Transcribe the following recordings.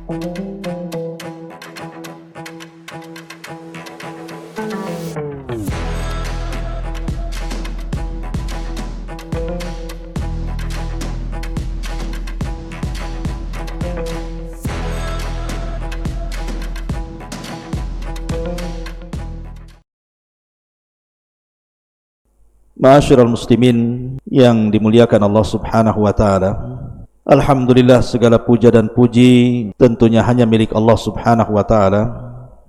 Ma'asyiral muslimin yang dimuliakan Allah Subhanahu wa taala. Alhamdulillah, segala puja dan puji tentunya hanya milik Allah Subhanahu wa taala.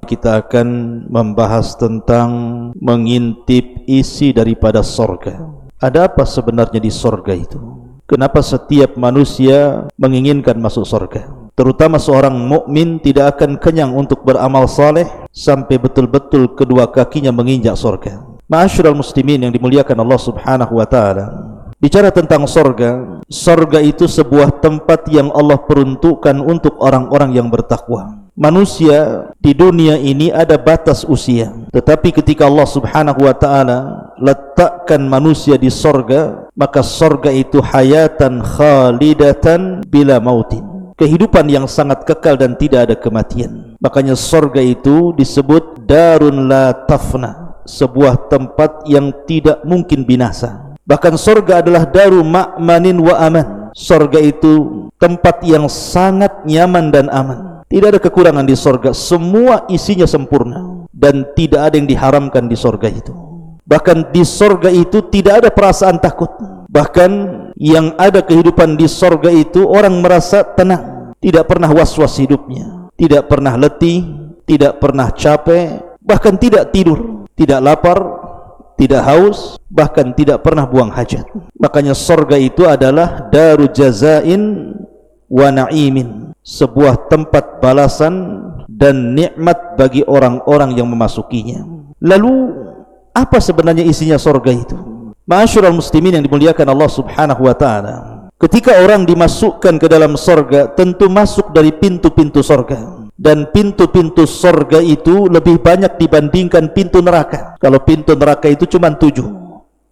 Kita akan membahas tentang mengintip isi daripada sorga. Ada apa sebenarnya di sorga itu? Kenapa setiap manusia menginginkan masuk sorga? Terutama seorang mukmin tidak akan kenyang untuk beramal saleh sampai betul-betul kedua kakinya menginjak sorga. Ma'asyiral muslimin yang dimuliakan Allah Subhanahu wa taala. Bicara tentang sorga, sorga itu sebuah tempat yang Allah peruntukkan untuk orang-orang yang bertakwa. Manusia di dunia ini ada batas usia, tetapi ketika Allah Subhanahu wa taala letakkan manusia di sorga, maka sorga itu hayatan khalidatan bila mautin, kehidupan yang sangat kekal dan tidak ada kematian. Makanya sorga itu disebut darun la tafna, sebuah tempat yang tidak mungkin binasa. Bahkan sorga adalah daru ma'manin wa aman. Sorga itu tempat yang sangat nyaman dan aman. Tidak ada kekurangan di sorga, semua isinya sempurna, dan tidak ada yang diharamkan di sorga itu. Bahkan di sorga itu tidak ada perasaan takut. Bahkan yang ada kehidupan di sorga itu orang merasa tenang, tidak pernah was-was hidupnya, tidak pernah letih, tidak pernah capek, bahkan tidak tidur, tidak lapar, tidak haus, bahkan tidak pernah buang hajat. Makanya sorga itu adalah daru jazain wa na'imin, sebuah tempat balasan dan nikmat bagi orang-orang yang memasukinya. Lalu apa sebenarnya isinya sorga itu? Ma'asyiral muslimin yang dimuliakan Allah Subhanahu wa taala. Ketika orang dimasukkan ke dalam sorga, tentu masuk dari pintu-pintu sorga. Dan pintu-pintu sorga itu lebih banyak dibandingkan pintu neraka. Kalau pintu neraka itu cuma 7,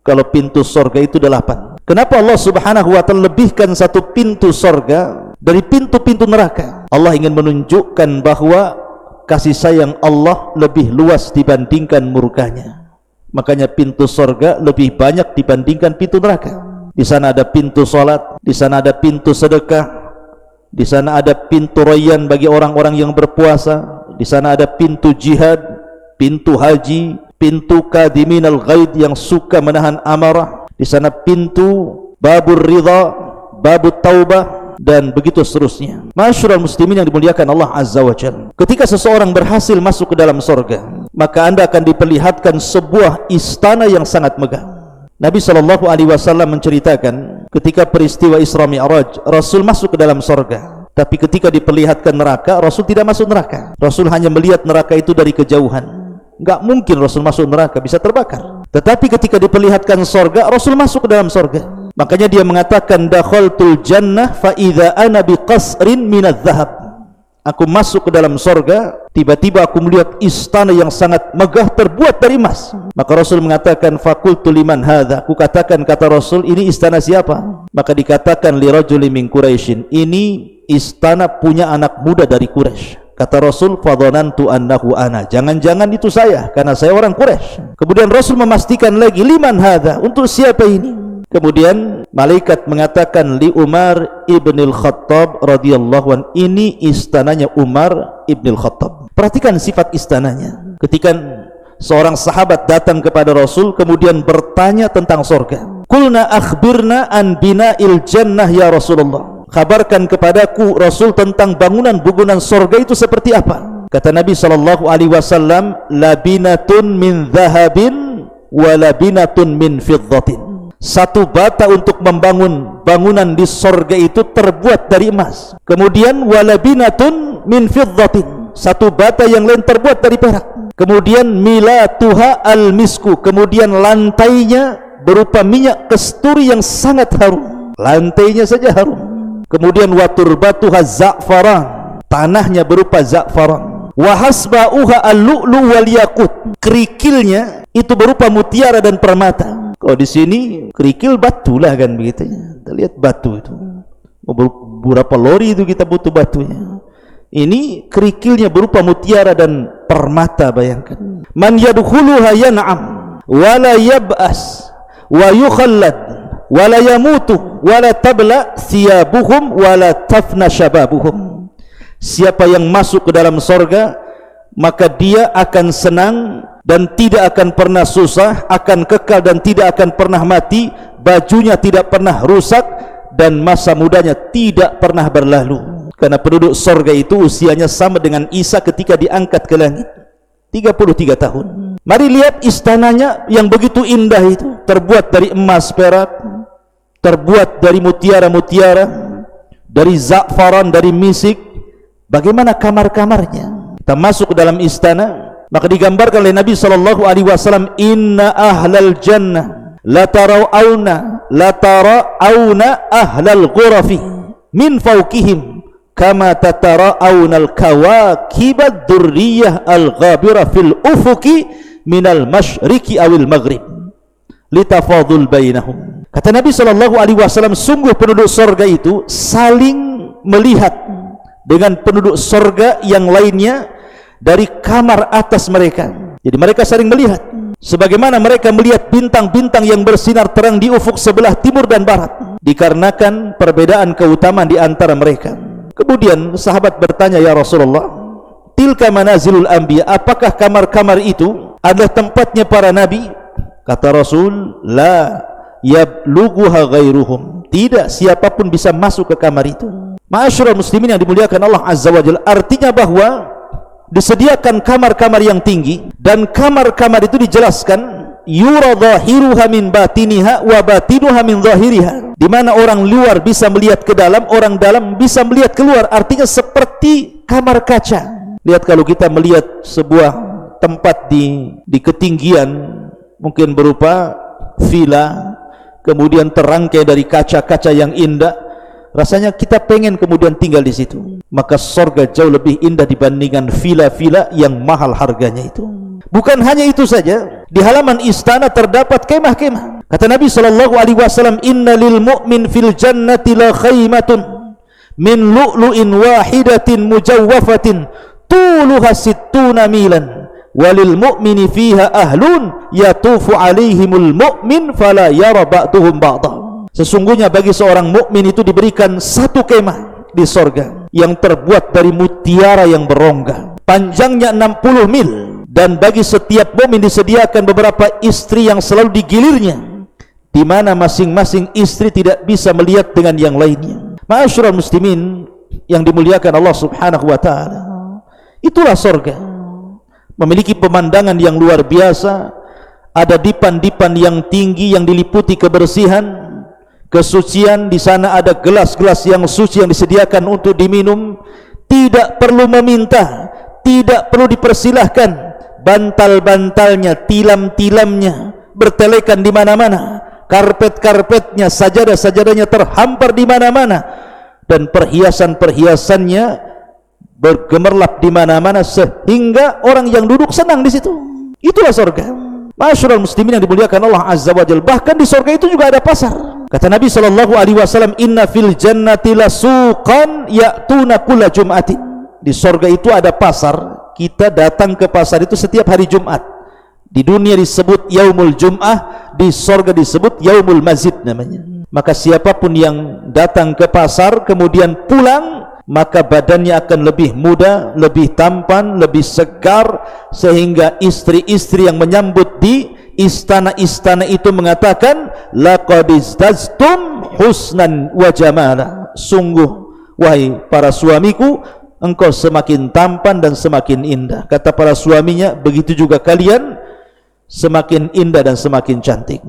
kalau pintu sorga itu 8. Kenapa Allah Subhanahu wa ta'ala lebihkan satu pintu sorga dari pintu-pintu neraka? Allah ingin menunjukkan bahwa kasih sayang Allah lebih luas dibandingkan murkanya. Makanya pintu sorga lebih banyak dibandingkan pintu neraka. Di sana ada pintu salat, di sana ada pintu sedekah, di sana ada pintu rayyan bagi orang-orang yang berpuasa, di sana ada pintu jihad, pintu haji, pintu kadiminal ghaid yang suka menahan amarah, di sana pintu babur ridha, babut taubah, dan begitu seterusnya. Ma'asyiral muslimin yang dimuliakan Allah Azza wa Jalla. Ketika seseorang berhasil masuk ke dalam sorga, maka anda akan diperlihatkan sebuah istana yang sangat megah. Nabi SAW menceritakan ketika peristiwa Isra Mi'raj, Rasul masuk ke dalam sorga. Tapi ketika diperlihatkan neraka, Rasul tidak masuk neraka. Rasul hanya melihat neraka itu dari kejauhan. Enggak mungkin Rasul masuk neraka, bisa terbakar. Tetapi ketika diperlihatkan sorga, Rasul masuk ke dalam sorga. Makanya dia mengatakan, dakhaltul jannah fa idza ana biqasrin minadz zahab. Aku masuk ke dalam sorga, tiba-tiba aku melihat istana yang sangat megah terbuat dari emas. Maka Rasul mengatakan, fakultu liman hadza. Aku katakan, kata Rasul, ini istana siapa? Maka dikatakan, lirajuli min Quraisyin, ini istana punya anak muda dari Quraisy. Kata Rasul, fadhanantu annahu ana. Jangan-jangan itu saya, karena saya orang Quraisy. Kemudian Rasul memastikan lagi, liman hadza, untuk siapa ini? Kemudian malaikat mengatakan, li Umar ibnil Khattab radhiyallahu an, ini istananya Umar ibnil Khattab. Perhatikan sifat istananya. Ketika seorang sahabat datang kepada Rasul kemudian bertanya tentang sorga, qulna akhbirna an bina'il jannah ya Rasulullah. Kabarkan kepadaku Rasul tentang bangunan-bangunan sorga itu seperti apa. Kata Nabi SAW, labinatun min dhahabin wa labinatun min fiddatin. Satu bata untuk membangun bangunan di sorga itu terbuat dari emas. Kemudian walabinatun min fiddatin, satu bata yang lain terbuat dari perak. Kemudian milatuha al-misku, kemudian lantainya berupa minyak kasturi yang sangat harum. Lantainya saja harum. Kemudian waturbatuha za'faran, tanahnya berupa za'faran. Wahasba'uha al-lu'lu wal yakut, kerikilnya itu berupa mutiara dan permata. Kalau di sini kerikil batu lah kan begitu. Kita lihat batu itu. Berapa lori itu kita butuh batunya. Ini kerikilnya berupa mutiara dan permata, bayangkan. Man yadkhuluha yan'am wa la yab'as wa yukhallad wa la yamutu wa la tabla thiyabuhum wa la tafna shababuhum. Siapa yang masuk ke dalam sorga, maka dia akan senang dan tidak akan pernah susah, akan kekal dan tidak akan pernah mati, bajunya tidak pernah rusak, dan masa mudanya tidak pernah berlalu. Karena penduduk sorga itu usianya sama dengan Isa ketika diangkat ke langit, 33 tahun. Mari lihat istananya yang begitu indah itu, terbuat dari emas perak, terbuat dari mutiara-mutiara, dari za'faran, dari misik. Bagaimana kamar-kamarnya? Kita masuk ke dalam istana, maka digambarkan oleh Nabi SAW, inna ahlal jannah la tarawna ahlal ghurafi min fawqihim kama tatara'awna al-kawakib ad-durriyah al-ghabira fil ufuki minal masyriqi awil maghrib litafadul bainahum. Kata Nabi SAW, sungguh penduduk sorga itu saling melihat dengan penduduk sorga yang lainnya dari kamar atas mereka. Jadi mereka saling melihat, sebagaimana mereka melihat bintang-bintang yang bersinar terang di ufuk sebelah timur dan barat, dikarenakan perbedaan keutamaan di antara mereka. Kemudian sahabat bertanya, ya Rasulullah, tilka manazilul anbiya, apakah kamar-kamar itu adalah tempatnya para nabi? Kata Rasul, la yablughuha ghairuhum, tidak, siapapun bisa masuk ke kamar itu. Ma'asyiral muslimin yang dimuliakan Allah Azza wa Jalla, artinya bahwa disediakan kamar-kamar yang tinggi, dan kamar-kamar itu dijelaskan yura zahiruha min batiniha wa batinuha min zahiriha, di mana orang luar bisa melihat ke dalam, orang dalam bisa melihat keluar. Artinya seperti kamar kaca. Lihat kalau kita melihat sebuah tempat di ketinggian, mungkin berupa villa, kemudian terangkai dari kaca-kaca yang indah, rasanya kita pengen kemudian tinggal di situ. Maka sorga jauh lebih indah dibandingkan villa-villa yang mahal harganya itu. Bukan hanya itu saja, di halaman istana terdapat kemah-kemah. Kata Nabi SAW, inna lil mu'min fil jannati la khaymatun min lu'lu'in wahidatin mujawwafatin tuluha sittuna milan walil mu'mini fiha ahlun yatufu alaihimul mu'min fala yara ba'duhum ba'dah. Sesungguhnya bagi seorang mukmin itu diberikan satu kemah di sorga yang terbuat dari mutiara yang berongga, panjangnya 60 mil, dan bagi setiap mukmin disediakan beberapa istri yang selalu digilirnya, di mana masing-masing istri tidak bisa melihat dengan yang lainnya. Ma'asyiral muslimin yang dimuliakan Allah Subhanahu wa taala, itulah sorga, memiliki pemandangan yang luar biasa. Ada dipan-dipan yang tinggi yang diliputi kebersihan, kesucian. Di sana ada gelas-gelas yang suci yang disediakan untuk diminum, tidak perlu meminta, tidak perlu dipersilahkan. Bantal-bantalnya, tilam-tilamnya bertelekan di mana-mana, karpet-karpetnya, sajadah-sajadahnya terhampar di mana-mana, dan perhiasan-perhiasannya bergemerlap di mana-mana sehingga orang yang duduk senang di situ. Itulah surga. Ma'asyiral muslimin yang dimuliakan Allah Azza wa Jalla, bahkan di surga itu juga ada pasar. Kata Nabi SAW, inna fil jannati lasuqan ya'tuna kulla jum'atin. Di surga itu ada pasar. Kita datang ke pasar itu setiap hari Jumat. Di dunia disebut yaumul jum'ah, di surga disebut yaumul mazid namanya. Maka siapapun yang datang ke pasar kemudian pulang, maka badannya akan lebih muda, lebih tampan, lebih segar, sehingga istri-istri yang menyambut di istana-istana itu mengatakan, laqad izdaztum husnan wa jamala, sungguh wahai para suamiku, engkau semakin tampan dan semakin indah. Kata para suaminya, begitu juga kalian semakin indah dan semakin cantik.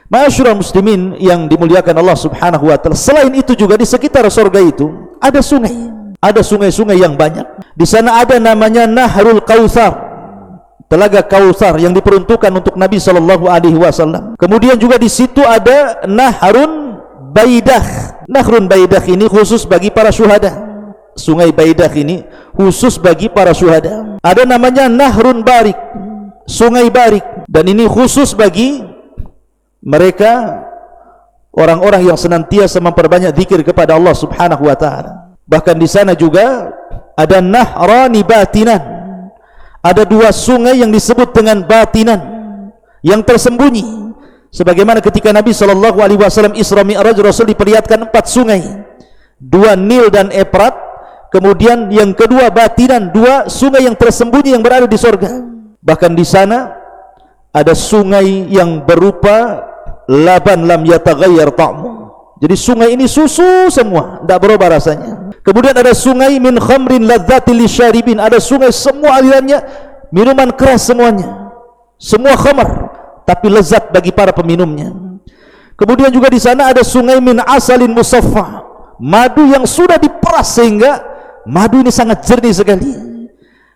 Ma'asyiral muslimin yang dimuliakan Allah Subhanahu wa taala, selain itu juga di sekitar surga itu ada sungai. Ada sungai-sungai yang banyak. Di sana ada namanya Nahrul Kautsar, telaga Kautsar yang diperuntukkan untuk Nabi SAW. Kemudian juga di situ ada Nahrun Baidah. Nahrun Baidah ini khusus bagi para syuhada. Sungai Baidah ini khusus bagi para syuhada. Ada namanya Nahrun Barik, Sungai Barik, dan ini khusus bagi mereka orang-orang yang senantiasa memperbanyak zikir kepada Allah Subhanahu wa taala. Bahkan di sana juga ada nahrani batinan, ada dua sungai yang disebut dengan batinan, yang tersembunyi. Sebagaimana ketika Nabi SAW Isra Mi'raj, Rasul diperlihatkan 4 sungai, 2 Nil dan Efrat, kemudian yang kedua batinan, 2 sungai yang tersembunyi yang berada di surga. Bahkan di sana ada sungai yang berupa laban lam yataghayyar ta'mu. Jadi sungai ini susu semua, tidak berubah rasanya. Kemudian ada sungai min khamrin ladzatil lisyaribin, ada sungai semua alirannya minuman keras semuanya, semua khamar tapi lezat bagi para peminumnya. Kemudian juga di sana ada sungai min asalin musaffa, madu yang sudah diperas sehingga madu ini sangat jernih sekali.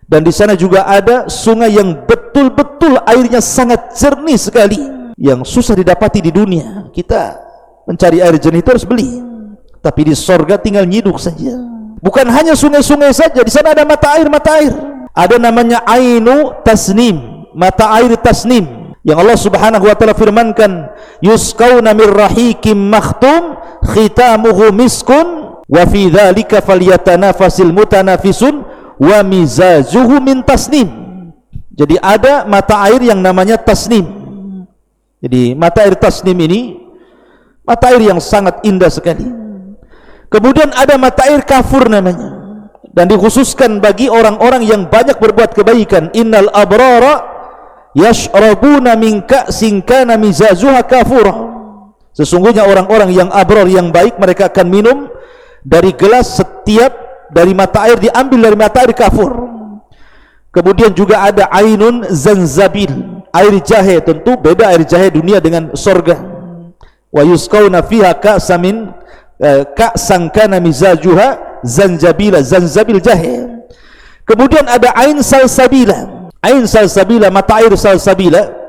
Dan di sana juga ada sungai yang betul-betul airnya sangat jernih sekali, yang susah didapati di dunia. Kita mencari air jernih itu harus beli, tapi di sorga tinggal nyiduk saja. Bukan hanya sungai-sungai saja, di sana ada mata air. Ada namanya Ainu Tasnim, mata air Tasnim, yang Allah Subhanahu wa taala firmankan, yusqauna mir rahikim makhtum khitamuhu miskun wa fi dzalika falyatanafasil mutanafisun wa mizajuhu min tasnim. Jadi ada mata air yang namanya tasnim. Jadi mata air tasnim ini mata air yang sangat indah sekali. Kemudian ada mata air kafur namanya, dan dikhususkan bagi orang-orang yang banyak berbuat kebaikan. Innal abrara yashrabuna min ka'sin kana mizajuha kafura. Sesungguhnya orang-orang yang abrar, yang baik, mereka akan minum dari gelas setiap dari mata air diambil dari mata air kafur. Kemudian juga ada ainun zanzabil, air jahe. Tentu beda air jahe dunia dengan sorga. Wa yusqauna fiha ka'samin ka'san kana mizajuha zanjabila, zanzabil jahe. Kemudian ada ain salsabila. Ain salsabila, mata air salsabila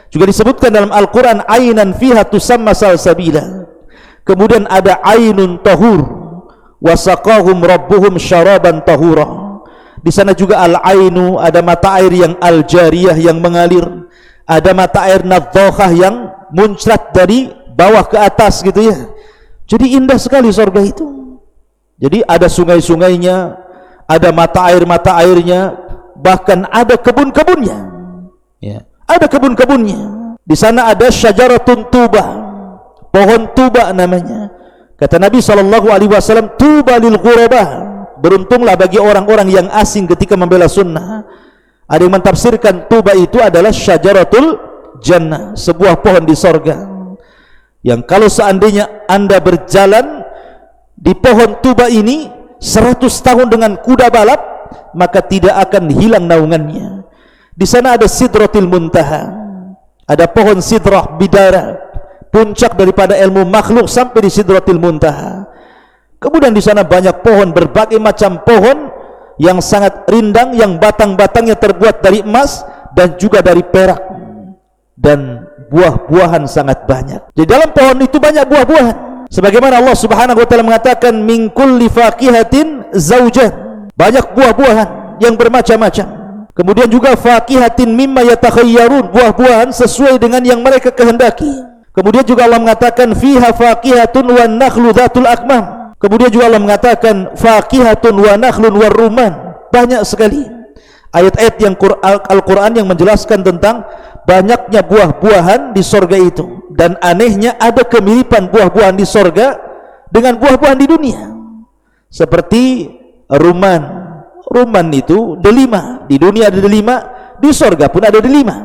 juga disebutkan dalam Al-Quran, ainan fiha tusamma salsabila. Kemudian ada ainun tahur, wasaqahum rabbuhum syaraban tahura. Di sana juga al-ainu, ada mata air yang al-jariyah, yang mengalir. Ada mata air nadhahah yang muncrat dari bawah ke atas gitu ya. Jadi indah sekali surga itu. Jadi ada sungai-sungainya, ada mata airnya, bahkan ada kebun-kebunnya. Ya, ada kebun-kebunnya. Di sana ada syajaratun tuba, pohon tuba namanya. Kata Nabi SAW, tuba lil ghurabah, beruntunglah bagi orang-orang yang asing ketika membela sunnah. Ada yang mentafsirkan tuba itu adalah syajaratul jannah, sebuah pohon di sorga, yang kalau seandainya Anda berjalan di pohon tuba ini 100 tahun dengan kuda balap, maka tidak akan hilang naungannya. Di sana ada sidratil muntaha, ada pohon sidrah bidara, puncak daripada ilmu makhluk sampai di sidratil muntaha. Kemudian di sana banyak pohon, berbagai macam pohon yang sangat rindang, yang batang-batangnya terbuat dari emas dan juga dari perak, dan buah-buahan sangat banyak. Di dalam pohon itu banyak buah-buahan. Sebagaimana Allah Subhanahu wa taala mengatakan, min kulli faqihatin zaujan, banyak buah-buahan yang bermacam-macam. Kemudian juga faqihatin mimma yatakhayyarun, buah-buahan sesuai dengan yang mereka kehendaki. Kemudian juga Allah mengatakan fiha faqihatun wan nakhlu dzatul akmam. Kemudian juga Allah mengatakan faqihatun wa nakhlun war rumman. Banyak sekali ayat-ayat yang Al-Quran yang menjelaskan tentang banyaknya buah-buahan di sorga itu. Dan anehnya ada kemiripan buah-buahan di sorga dengan buah-buahan di dunia. Seperti rumman. Rumman itu delima, di dunia ada delima, di sorga pun ada delima.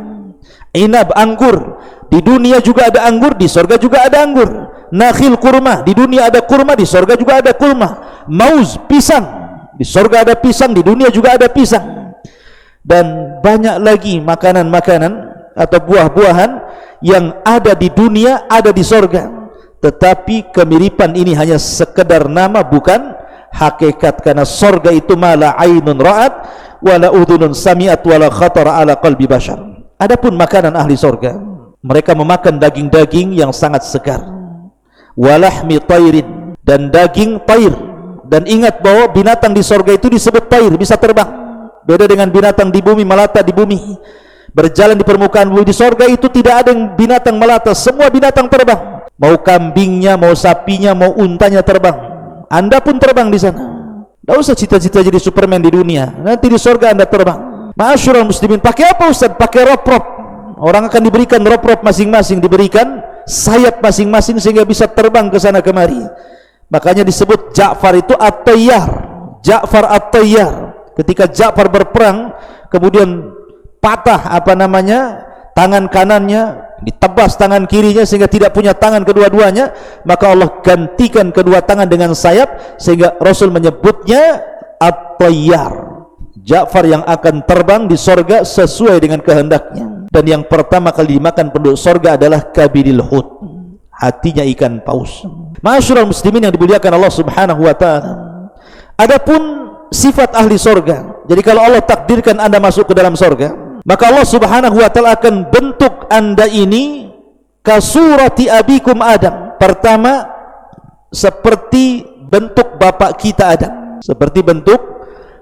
Inab, anggur, di dunia juga ada anggur, di sorga juga ada anggur. Nakhil, kurma, di dunia ada kurma, di sorga juga ada kurma. Mauz, pisang, di sorga ada pisang, di dunia juga ada pisang. Dan banyak lagi makanan-makanan atau buah-buahan yang ada di dunia, ada di sorga. Tetapi kemiripan ini hanya sekedar nama, bukan hakikat. Karena sorga itu mala ainun ra'at wala udhunun sami'at wala khatara ala qalbi bashar. Adapun makanan ahli sorga, mereka memakan daging-daging yang sangat segar, walahmi tairin, dan daging tair. Dan ingat bahwa binatang di sorga itu disebut tair, bisa terbang. Beda dengan binatang di bumi, melata di bumi, berjalan di permukaan bumi. Di sorga itu tidak ada yang binatang melata, semua binatang terbang. Mau kambingnya, mau sapinya, mau untanya terbang. Anda pun terbang di sana. Tidak usah cita-cita jadi Superman di dunia, nanti di surga Anda terbang. Ma'asyiral muslimin, pakai apa Ustaz? Pakai rop-rop. Orang akan diberikan rop-rop masing-masing, diberikan sayap masing-masing sehingga bisa terbang ke sana kemari. Makanya disebut Ja'far itu at-tayyar. Ja'far at-tayyar. Ketika Ja'far berperang, kemudian patah tangan kanannya, ditebas tangan kirinya sehingga tidak punya tangan kedua-duanya, maka Allah gantikan kedua tangan dengan sayap sehingga Rasul menyebutnya at-tayyar. Ja'far yang akan terbang di sorga sesuai dengan kehendaknya. Dan yang pertama kali dimakan penduduk sorga adalah kabidil hut, hatinya ikan paus. Ma'asyiral muslimin yang dimuliakan Allah subhanahu wa ta'ala, adapun sifat ahli sorga, jadi kalau Allah takdirkan Anda masuk ke dalam sorga, maka Allah subhanahu wa ta'ala akan bentuk Anda ini kasurati abikum Adam. Pertama, seperti bentuk bapak kita Adam. Seperti bentuk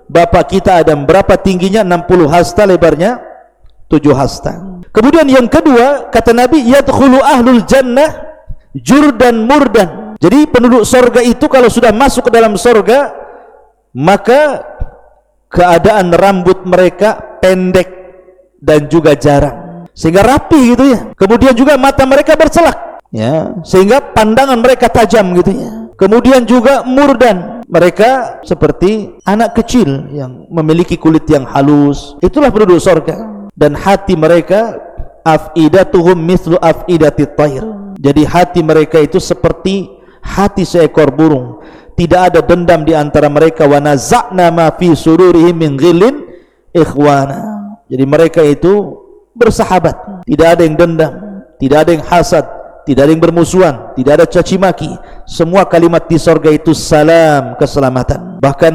bapak kita Adam. Berapa tingginya? 60 hasta, lebarnya 7 hasta. Kemudian yang kedua, kata Nabi, yadkhulu ahlul jannah jurdan murdan. Jadi penduduk sorga itu kalau sudah masuk ke dalam sorga, maka keadaan rambut mereka pendek dan juga jarang, sehingga rapi gitu ya. Kemudian juga mata mereka bercelak ya, sehingga pandangan mereka tajam gitu ya. Kemudian juga murdan, mereka seperti anak kecil yang memiliki kulit yang halus. Itulah penduduk surga. Dan hati mereka afidatuhum mithlu afidatit tayr. Jadi hati mereka itu seperti hati seekor burung. Tidak ada dendam di antara mereka. Wa naza'na ma fi sudurihim min ghillin ikhwana. Jadi mereka itu bersahabat, tidak ada yang dendam, tidak ada yang hasad, tidak ada yang bermusuhan, tidak ada caci maki. Semua kalimat di sorga itu salam, keselamatan. Bahkan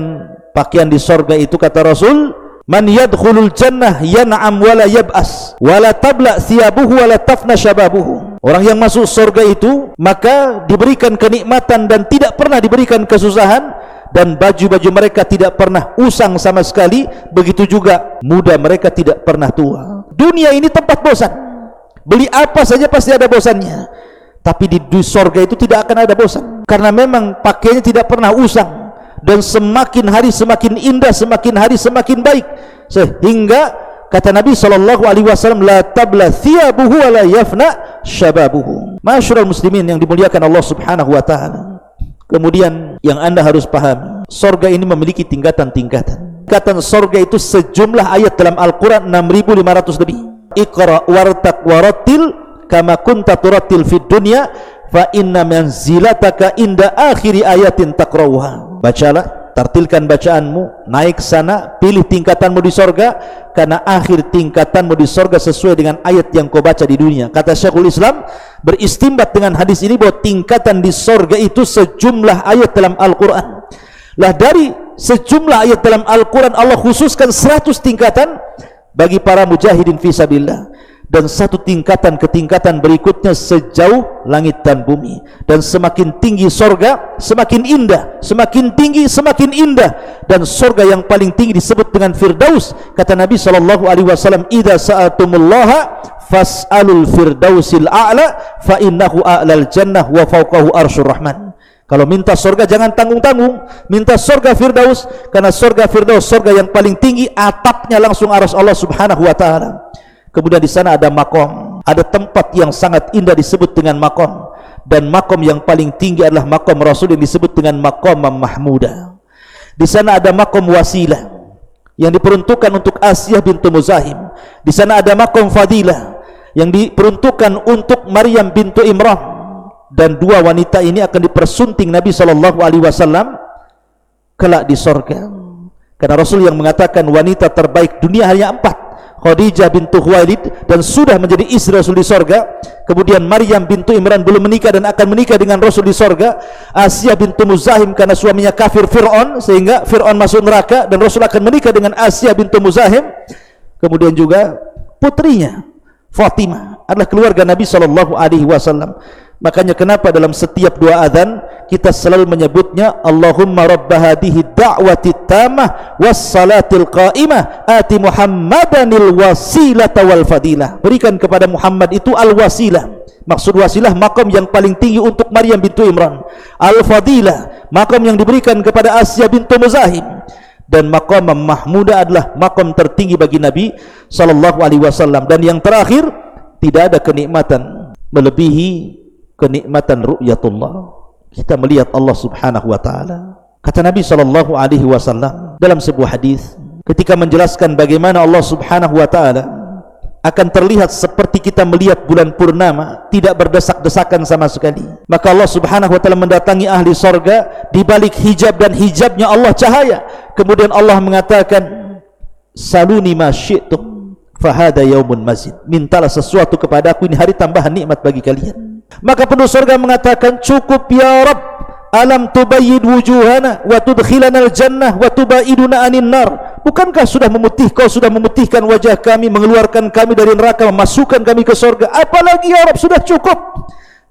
pakaian di sorga itu, kata Rasul, man yadkhulul jannah yan'am wala yab'as wala tabla thiyabuhu wala tafna syababuhu. Orang yang masuk sorga itu maka diberikan kenikmatan dan tidak pernah diberikan kesusahan, dan baju-baju mereka tidak pernah usang sama sekali. Begitu juga muda mereka tidak pernah tua. Dunia ini tempat bosan, beli apa saja pasti ada bosannya. Tapi di sorga itu tidak akan ada bosan, karena memang pakainya tidak pernah usang, dan semakin hari semakin indah, semakin hari semakin baik. Sehingga kata Nabi SAW, la tabla thiyabuhu wa la yafna syababuhu. Ma'asyiral muslimin yang dimuliakan Allah subhanahu wa ta'ala. Kemudian yang Anda harus pahami, sorga ini memiliki tingkatan-tingkatan. Tingkatan sorga itu sejumlah ayat dalam Al-Quran 6.500 lebih. Iqra wartaq warattil kama kunta turattil fid dunya fa inna manzilataka inda akhiri ayatin taqra'uha. Bacalah, tartilkan bacaanmu, naik sana, pilih tingkatanmu di sorga, karena akhir tingkatanmu di sorga sesuai dengan ayat yang kau baca di dunia. Kata Syekhul Islam, beristimbat dengan hadis ini bahwa tingkatan di sorga itu sejumlah ayat dalam Al-Quran. Lah dari sejumlah ayat dalam Al-Quran, Allah khususkan 100 tingkatan bagi para mujahidin fisabilillah. Dan satu tingkatan ke tingkatan berikutnya sejauh langit dan bumi. Dan semakin tinggi sorga, semakin indah. Semakin tinggi, semakin indah. Dan sorga yang paling tinggi disebut dengan Firdaus. Kata Nabi SAW, idza sa'atumullaha fas'alul firdausil a'la fa innahu a'lal jannah wa fawqahu arsyur rahman. Kalau minta sorga jangan tanggung-tanggung, minta sorga Firdaus, karena sorga Firdaus sorga yang paling tinggi, atapnya langsung arsy Allah subhanahu wa ta'ala. Kemudian di sana ada makom, ada tempat yang sangat indah disebut dengan makom, dan makom yang paling tinggi adalah makom Rasul yang disebut dengan makom mahmudah. Di sana ada makom wasilah yang diperuntukkan untuk Asiyah bintu Muzahim. Di sana ada makom fadilah yang diperuntukkan untuk Maryam bintu Imran, dan dua wanita ini akan dipersunting Nabi SAW kelak di sorga. Karena Rasul yang mengatakan wanita terbaik dunia hanya 4, Khadijah bintu Khuwailid, dan sudah menjadi istri Rasul di sorga. Kemudian Maryam bintu Imran belum menikah dan akan menikah dengan Rasul di sorga. Asiyah bintu Muzahim karena suaminya kafir Fir'aun, sehingga Fir'aun masuk neraka dan Rasul akan menikah dengan Asiyah bintu Muzahim. Kemudian juga putrinya Fatimah adalah keluarga Nabi SAW. Makanya kenapa dalam setiap dua azan kita selalu menyebutnya Allahumma rabba hadhihi da'wati tammah was salatil qa'imah ati Muhammadanil wasilata wal fadilah. Berikan kepada Muhammad itu al wasilah. Maksud wasilah makam yang paling tinggi untuk Maryam bintu Imran. Al fadilah, Maqam yang diberikan kepada Asya bintu Muzahim. Dan maqam mahmuda adalah maqam tertinggi bagi Nabi sallallahu alaihi wasallam. Dan yang terakhir, tidak ada kenikmatan melebihi kenikmatan ru'yatullah. Kita melihat Allah Subhanahu wa taala. Kata Nabi sallallahu alaihi wasallam dalam sebuah hadis ketika menjelaskan bagaimana Allah Subhanahu wa taala akan terlihat seperti kita melihat bulan purnama, tidak berdesak-desakan sama sekali. Maka Allah Subhanahu wa taala mendatangi ahli sorga di balik hijab, dan hijabnya Allah cahaya. Kemudian Allah mengatakan, saluni ma syi'tum fahada yaumun mazid. Mintalah sesuatu kepada aku, ini hari tambahan nikmat bagi kalian. Maka penduduk sorga mengatakan, cukup ya Rabb, alam tubayyid wujuhana wa tudkhilana al-jannah wa tubaiduna anin nar. Bukankah kau sudah memutihkan wajah kami, mengeluarkan kami dari neraka, memasukkan kami ke surga? Apalagi ya Rabb, sudah cukup.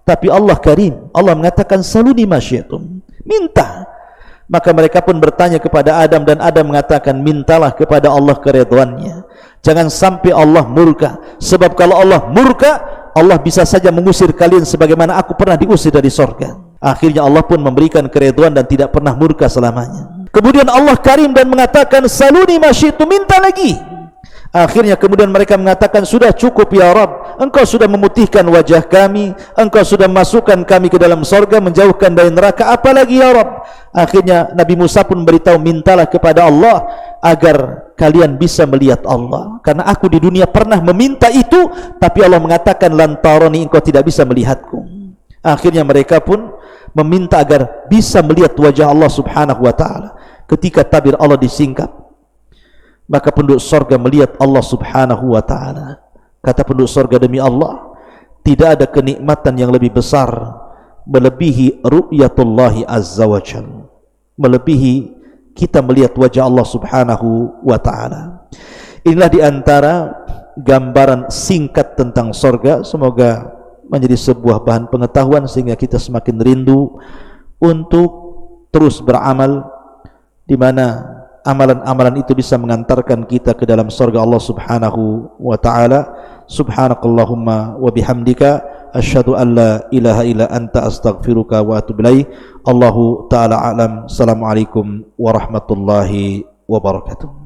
Tapi Allah Karim, Allah mengatakan saluni ma syi'tum, minta. Maka mereka pun bertanya kepada Adam, dan Adam mengatakan, mintalah kepada Allah keridhaannya. Jangan sampai Allah murka, sebab kalau Allah murka, Allah bisa saja mengusir kalian sebagaimana aku pernah diusir dari surga. Akhirnya Allah pun memberikan keridhaan dan tidak pernah murka selamanya. Kemudian Allah Karim dan mengatakan, saluni ma syi'tum, minta lagi. Akhirnya kemudian mereka mengatakan, sudah cukup ya Rabb, engkau sudah memutihkan wajah kami, engkau sudah masukkan kami ke dalam surga, menjauhkan dari neraka, apalagi ya Rabb. Akhirnya Nabi Musa pun beritahu, mintalah kepada Allah agar kalian bisa melihat Allah, karena aku di dunia pernah meminta itu, tapi Allah mengatakan, lantaroni, engkau tidak bisa melihatku. Akhirnya mereka pun meminta agar bisa melihat wajah Allah Subhanahu wa taala. Ketika tabir Allah disingkap, maka penduduk surga melihat Allah Subhanahu wa taala. Kata penduduk surga, demi Allah, tidak ada kenikmatan yang lebih besar melebihi ru'yatullahi azza wa jalla, melebihi kita melihat wajah Allah Subhanahu wa taala. Inilah di antara gambaran singkat tentang surga. Semoga menjadi sebuah bahan pengetahuan sehingga kita semakin rindu untuk terus beramal, di mana amalan-amalan itu bisa mengantarkan kita ke dalam surga Allah Subhanahu wa taala. Subhanakallahumma wa bihamdika asyhadu an la ilaha illa anta astaghfiruka wa atubu ilaik. Allahu taala alam. Assalamualaikum warahmatullahi wabarakatuh.